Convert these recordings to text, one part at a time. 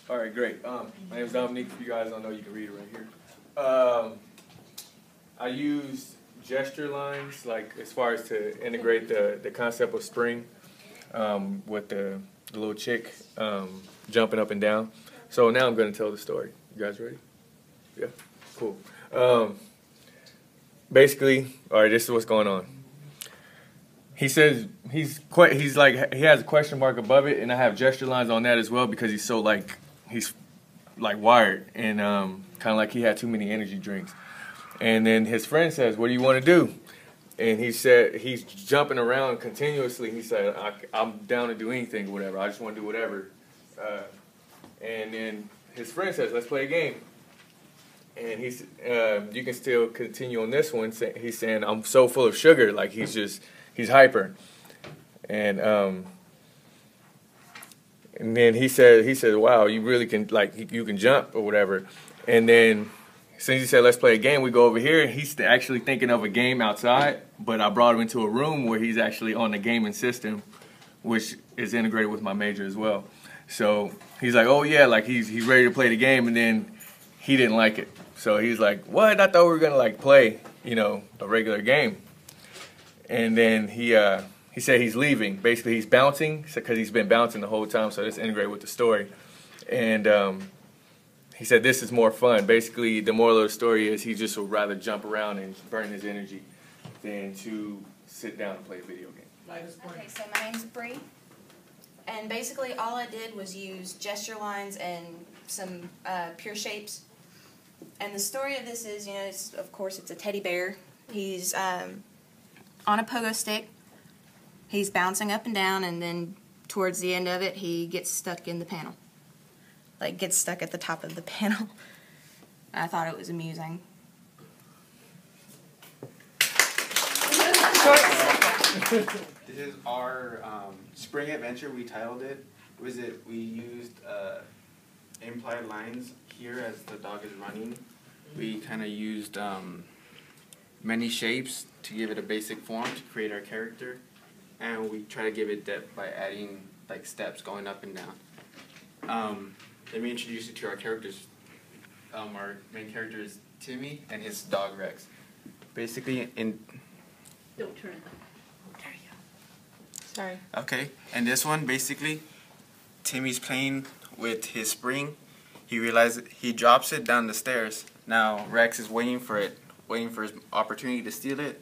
All right, great. My name is Dominique. If you guys don't know, you can read it right here. I use gesture lines, like as far as to integrate the concept of spring with the little chick jumping up and down. So now I'm going to tell the story. You guys ready? Yeah, cool. Basically, all right, this is what's going on. He says he has a question mark above it, and I have gesture lines on that as well because he's so he's wired and kind of like he had too many energy drinks. And then his friend says, "What do you want to do?" And he said he's jumping around continuously. He said, "I'm down to do anything, whatever. I just want to do whatever." And then his friend says, "Let's play a game." And he's you can still continue on this one. He's saying, "I'm so full of sugar," like he's hyper. And then he said, "Wow, you really can you can jump or whatever." And then since he said, "Let's play a game," we go over here, and he's actually thinking of a game outside, but I brought him into a room where he's actually on the gaming system, which is integrated with my major as well. So he's like, "Oh yeah," like he's ready to play the game, and then he didn't like it. So he's like, "What? I thought we were gonna play, a regular game." And then he said he's leaving. Basically, he's bouncing because he's been bouncing the whole time. So that's integrated with the story. And he said this is more fun. Basically, the moral of the story is he just would rather jump around and burn his energy than to sit down and play a video game. Okay, so my name's Bree. And basically all I did was use gesture lines and some pure shapes. And the story of this is, of course, it's a teddy bear. He's on a pogo stick. He's bouncing up and down, and then towards the end of it, he gets stuck in the panel. Gets stuck at the top of the panel. I thought it was amusing. This is our spring adventure. We titled it. We used implied lines here as the dog is running. We kind of used many shapes to give it a basic form to create our character, and we try to give it depth by adding steps going up and down. Let me introduce you to our characters. Our main character is Timmy and his dog Rex. Basically, Don't turn it. There you go. Sorry. Okay, and this one, basically, Timmy's playing with his spring. He realizes he drops it down the stairs. Now Rex is waiting for his opportunity to steal it.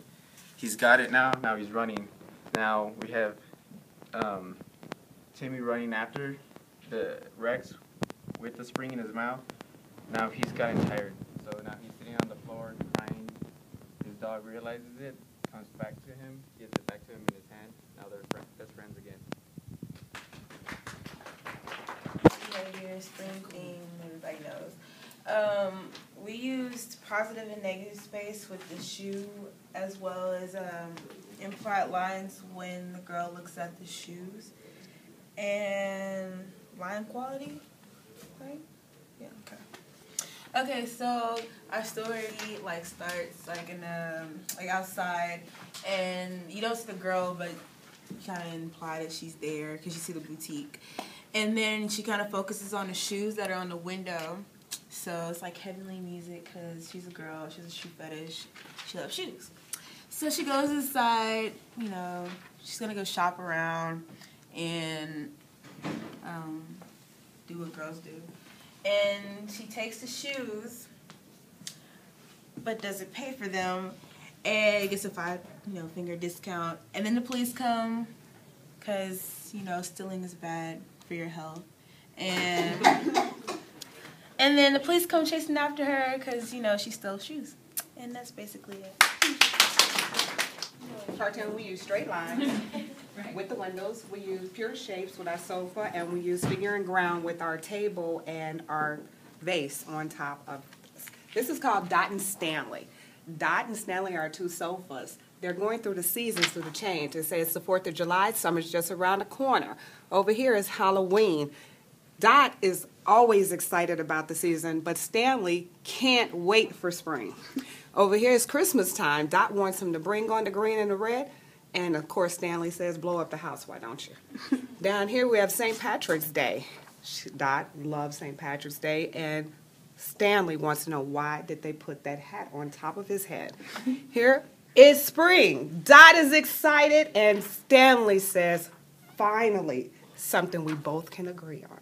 He's got it now. Now he's running. Now we have Timmy running after the Rex with the spring in his mouth. Now he's gotten tired, so now he's sitting on the floor crying. His dog realizes it, comes back to him, gives it back to him in his hand. Now they're best friends again. Your spring theme, everybody knows. We used positive and negative space with the shoe, as well as implied lines when the girl looks at the shoes, and line quality, right? Yeah. Okay. Okay, so our story starts in outside, and you don't see the girl, but you kind of imply that she's there because you see the boutique. And then she kind of focuses on the shoes that are on the window. So it's like heavenly music because she's a girl. She has a shoe fetish. She loves shoes. So she goes inside, she's going to go shop around and do what girls do. And she takes the shoes, but doesn't pay for them, and gets a $5 discount. And then the police come because, stealing is bad for your health. And then the police come chasing after her because, she stole shoes. And that's basically it. Cartoon, we use straight lines with the windows. We use pure shapes with our sofa, and we use figure and ground with our table and our vase on top of this. This is called Dot and Stanley. Dot and Stanley are two sofas. They're going through the seasons, through the change. They say it's the 4th of July. Summer's just around the corner. Over here is Halloween. Dot is always excited about the season, but Stanley can't wait for spring. Over here is Christmas time. Dot wants him to bring on the green and the red. And, of course, Stanley says, blow up the house, why don't you? Down here we have St. Patrick's Day. Dot loves St. Patrick's Day, and Stanley wants to know why did they put that hat on top of his head. Here is spring. Dot is excited, and Stanley says, finally, something we both can agree on.